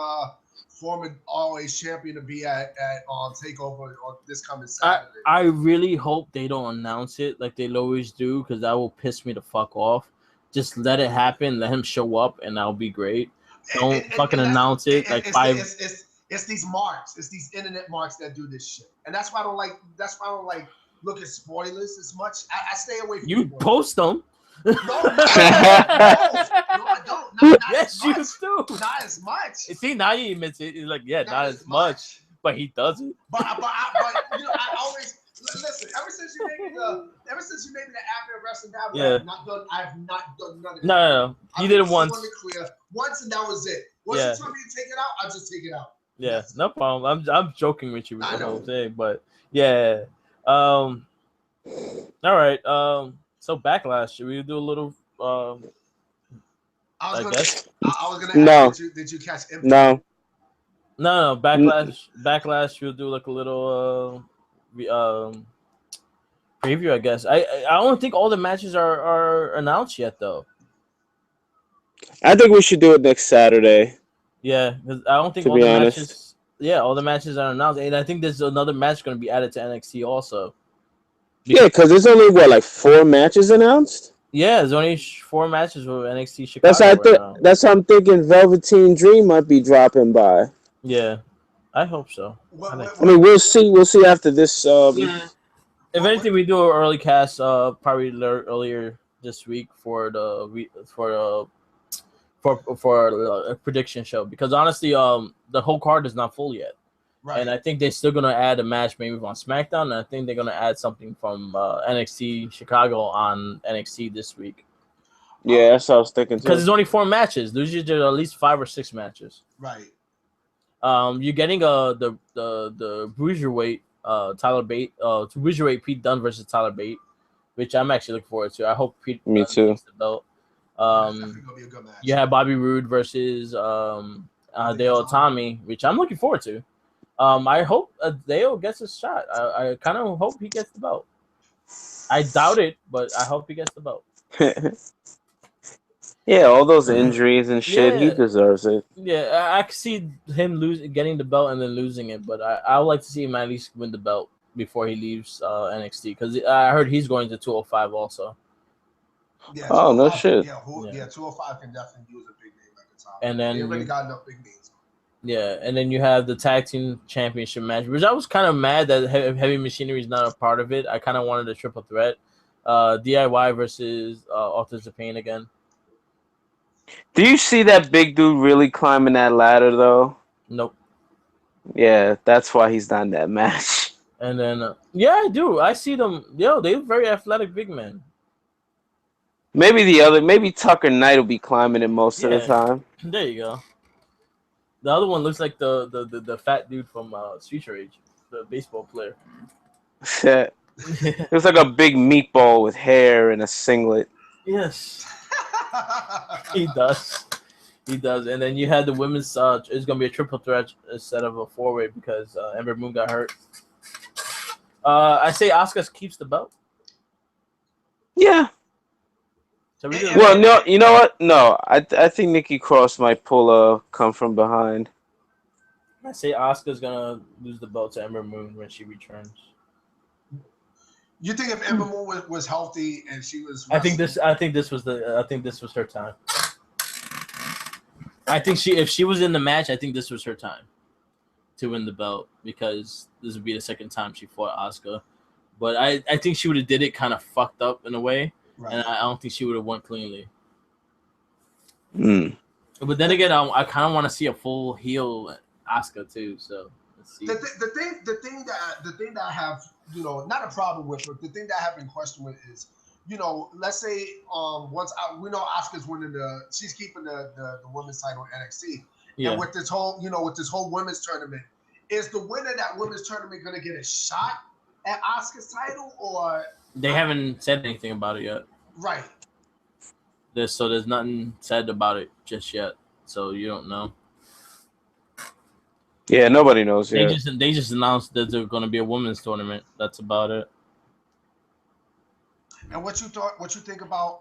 former always champion to be at Takeover on this coming Saturday. I really hope they don't announce it like they always do, because that will piss me the fuck off. Just let it happen, let him show up, and that'll be great. Don't fucking announce it like five. It's these marks, it's these internet marks that do this shit, and that's why I don't like. Look at spoilers as much. I stay away from you spoilers. Post them. No, I don't. Not yes, you do. Not as much. See, now you admit it. He's like, yeah, not as much. But he does it. But I always listen. Ever since you made me the Avid Wrestling Babble, I have not done none of it. No. You did it once. Once, and that was it. Once you told me to take it out, I'll just take it out. Yeah, no problem. I'm joking with you with the whole thing, but yeah. All right. So Backlash. Should we do a little? I guess. I was gonna No. ask, did you catch Impact? No. No, Backlash. We'll do like a little preview, I guess. I don't think all the matches are announced yet, though. I think we should do it next Saturday. Yeah, because I don't think To all be the honest. matches. Yeah, all the matches are announced, and I think there's another match going to be added to NXT also. Yeah, because there's only like 4 matches announced. Yeah, there's only 4 matches with NXT That's Chicago how right now. That's how I'm thinking. Velveteen Dream might be dropping by. Yeah, I hope so. I mean, we'll see. We'll see after this. If anything, we do an early cast, probably earlier this week for a prediction show, because honestly, the whole card is not full yet, and I think they're still gonna add a match maybe on SmackDown, and I think they're gonna add something from NXT Chicago on NXT this week. Yeah, that's what I was thinking too. Because there's only 4 matches. Usually there are at least 5 or 6 matches. Right. You're getting the Bruiserweight Tyler Bate, Bruiserweight Pete Dunne versus Tyler Bate, which I'm actually looking forward to. I hope Pete Me too. takes the belt. That's definitely gonna be a good match. You have Bobby Roode versus Dale Tommy, which I'm looking forward to. I hope Dale gets a shot. I kind of hope he gets the belt. I doubt it, but I hope he gets the belt. Yeah, all those injuries and shit, he Yeah. deserves it. Yeah, I could see him getting the belt and then losing it, but I would like to see him at least win the belt before he leaves NXT, because I heard he's going to 205 also. Yeah, oh, no shit. Yeah, 205 can definitely use a big name at the top. And then they already got enough big names. Yeah, and then you have the tag team championship match, which I was kind of mad that Heavy Machinery is not a part of it. I kind of wanted a triple threat, DIY versus Authors of Pain again. Do you see that big dude really climbing that ladder though? Nope. Yeah, that's why he's not in that match. And then yeah, I do. I see them. They're very athletic big men. Maybe Tucker Knight will be climbing it most of the time. There you go. The other one looks like the fat dude from Street Rage, the baseball player. Looks like a big meatball with hair and a singlet. Yes. He does. And then you had the women's. It's gonna be a triple threat instead of a 4-way because Ember Moon got hurt. I say Asuka keeps the belt. Yeah. So well, no, you know what? No, I think Nikki Cross might pull a come from behind. I say Asuka's gonna lose the belt to Ember Moon when she returns. You think if Ember Moon was healthy and she was wrestling? I think this was her time. I think if she was in the match, I think this was her time to win the belt, because this would be the second time she fought Asuka. But I think she would have did it kind of fucked up in a way, right. And I don't think she would have won cleanly. But then again, I kind of want to see a full heel Asuka too. So let's see. The thing that I have, not a problem with, but the thing that I have been question with is, let's say once we know Asuka's winning she's keeping the women's title in NXT, and with this whole women's tournament, is the winner of that women's tournament going to get a shot at Asuka's title, or they haven't said anything about it yet? Right. There's nothing said about it just yet, so you don't know. Yeah, nobody knows yet. They just announced that there's going to be a women's tournament. That's about it. And what you think about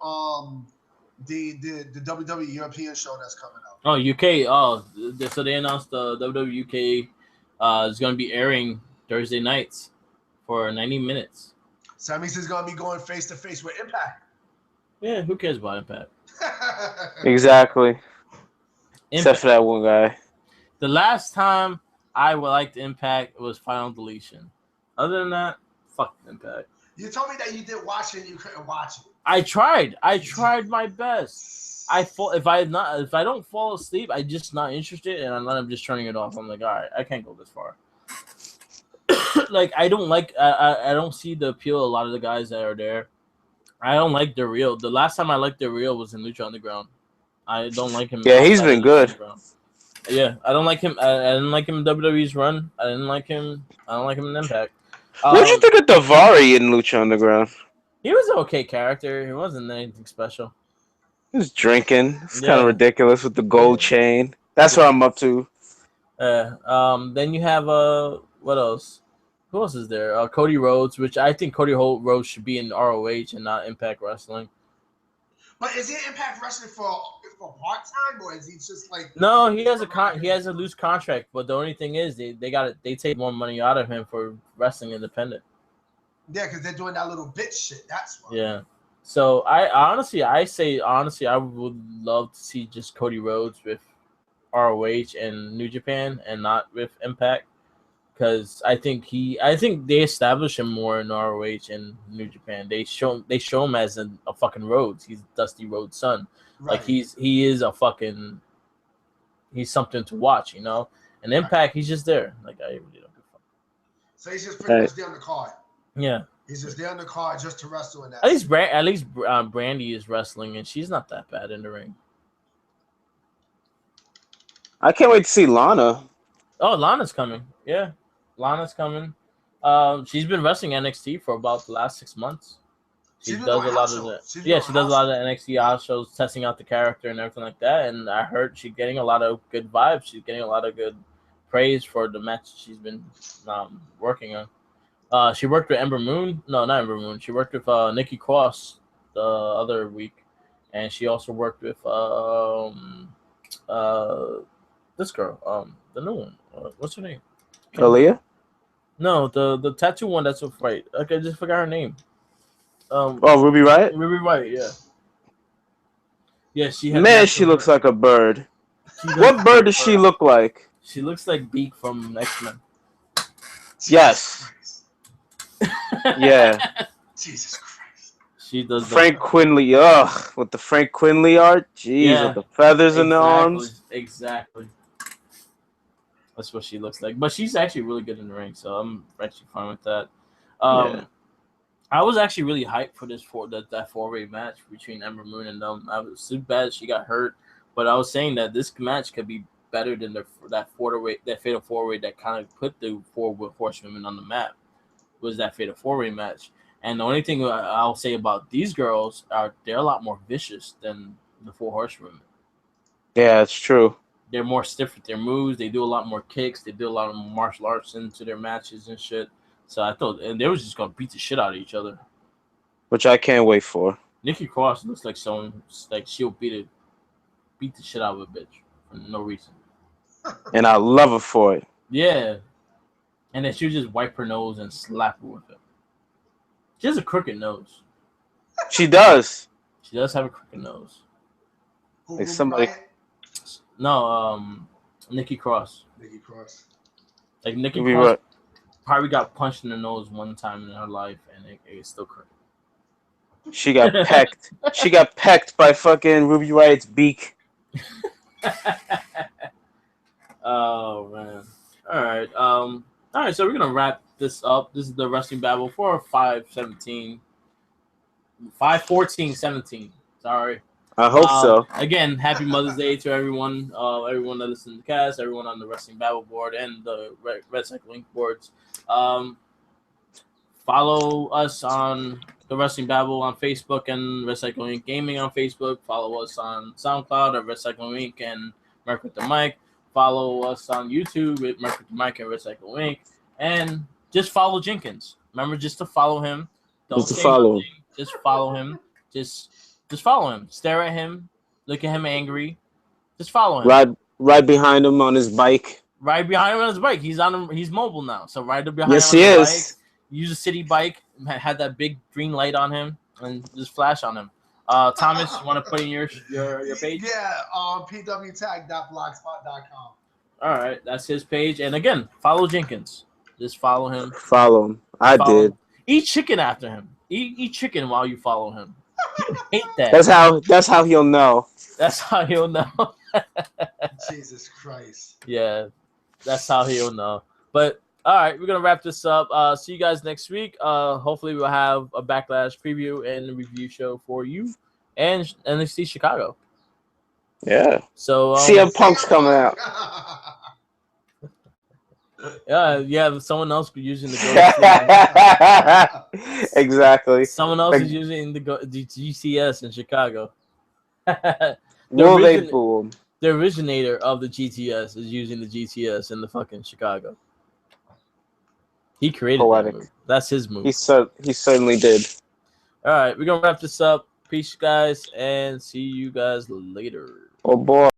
the WWE European show that's coming out? Oh, UK. Oh, so they announced the WWE UK is going to be airing Thursday nights for 90 minutes. So that means he's going to be going face to face with Impact. Yeah, who cares about Impact? Exactly. Except for that one guy. The last time I liked Impact was Final Deletion. Other than that, fuck Impact. You told me that you did watch it and you couldn't watch it. I tried my best. If I don't fall asleep, I'm just not interested, and I'm just turning it off. I'm like, all right, I can't go this far. Like I don't see the appeal of a lot of the guys that are there. I don't like the real. The last time I liked the real was in Lucha Underground. I don't like him. Yeah, he's been good. Yeah, I don't like him. I didn't like him in WWE's run. I don't like him in Impact. What did you think of Daivari in Lucha Underground? He was an okay character. He wasn't anything special. He's drinking. It's kind of Yeah. ridiculous with the gold chain. That's what I'm up to. Then you have what else? Who else is there? Cody Rhodes, which I think Rhodes should be in ROH and not Impact Wrestling. But is he Impact Wrestling for part time, or is he just like? No, he has a loose contract, but the only thing is they take more money out of him for wrestling independent. Yeah, because they're doing that little bitch shit. That's why. Yeah. So I honestly I would love to see just Cody Rhodes with ROH and New Japan and not with Impact, because I think they establish him more in ROH and New Japan. They show him as a fucking Rhodes. He's Dusty Rhodes' son. Right. Like he's something to watch, you know. And Impact, he's just there. Like I really don't give a fuck. So he's just pretty much there on the card. Yeah. He's just there on the card just to wrestle in that. At least Brandy is wrestling, and she's not that bad in the ring. I can't wait to see Lana. Oh, Lana's coming. Yeah, Lana's coming. She's been wrestling NXT for about the last 6 months. She does a lot of that. She does a lot of the NXT house shows, testing out the character and everything like that. And I heard she's getting a lot of good vibes. She's getting a lot of good praise for the match she's been working on. She worked with Ember Moon. No, not Ember Moon. She worked with Nikki Cross the other week, and she also worked with this girl, the new one. What's her name? Aaliyah? No, the tattoo one that's with White. Okay, I just forgot her name. Ruby Riott? Ruby Riott, yeah. Yeah, she looks like a bird. What bird does she look like? She looks like Beak from X-Men. Yes. Yeah. Jesus Christ. She does. Frank Quinley, with the Frank Quinley art, jeez, with the feathers in the arms. Exactly. That's what she looks like. But she's actually really good in the ring, so I'm actually fine with that. I was actually really hyped for that 4-way match between Ember Moon and them. I was too bad she got hurt, but I was saying that this match could be better than that fatal 4-way that kind of put the 4 horsewomen on the map. Was that fatal 4-way match? And the only thing I'll say about these girls they're a lot more vicious than the 4 horsewomen. Yeah, it's true. They're more stiff with their moves. They do a lot more kicks. They do a lot of martial arts into their matches and shit. So I thought, and they was just gonna beat the shit out of each other, which I can't wait for. Nikki Cross looks like someone like she'll beat the shit out of a bitch for no reason. And I love her for it. Yeah, and then she'll just wipe her nose and slap her with it. She has a crooked nose. She does. She does have a crooked nose. Like somebody. No, Nikki Cross. Nikki Cross. Like Nikki Cross probably got punched in the nose one time in her life, and it's still crooked. She got pecked. She got pecked by fucking Ruby Riott's beak. Oh man. All right. So we're gonna wrap this up. This is the Wrestling Babble for 5/14/17. Sorry. I hope so. Again, happy Mother's Day to everyone. Everyone that listens to the cast, everyone on the Wrestling Babble board and the Red Cycle Link boards. Follow us on the Wrestling Babble on Facebook and Red Cycle Link Gaming on Facebook. Follow us on SoundCloud at Red Cycle Link and Merc with the Mic. Follow us on YouTube with Merc with the Mic and Red Cycle Link. And just follow Jenkins. Remember just to follow him. Don't say nothing. Just follow him. Just follow him. Stare at him. Look at him angry. Just follow him. Ride behind him on his bike. Ride behind him on his bike. He's mobile now. So ride behind him on his bike. Use a city bike. Had that big green light on him and just flash on him. Thomas, you want to put in your page? Yeah, pwtag.blogspot.com. All right, that's his page. And again, follow Jenkins. Just follow him. Follow him. I did. Eat chicken after him. Eat chicken while you follow him. Hate that. That's how he'll know. That's how he'll know. Jesus Christ. Yeah, that's how he'll know. But all right, we're gonna wrap this up. See you guys next week. Hopefully we'll have a Backlash preview and review show for you and NXT Chicago. Yeah. So CM Punk's coming out. Yeah. Someone else be using the exactly. Someone else is using the GCS in Chicago. Will they boo him? The originator of the GTS is using the GTS in the fucking Chicago. He created that move. That's his move. He certainly did. All right, we're gonna wrap this up. Peace, guys, and see you guys later. Oh boy.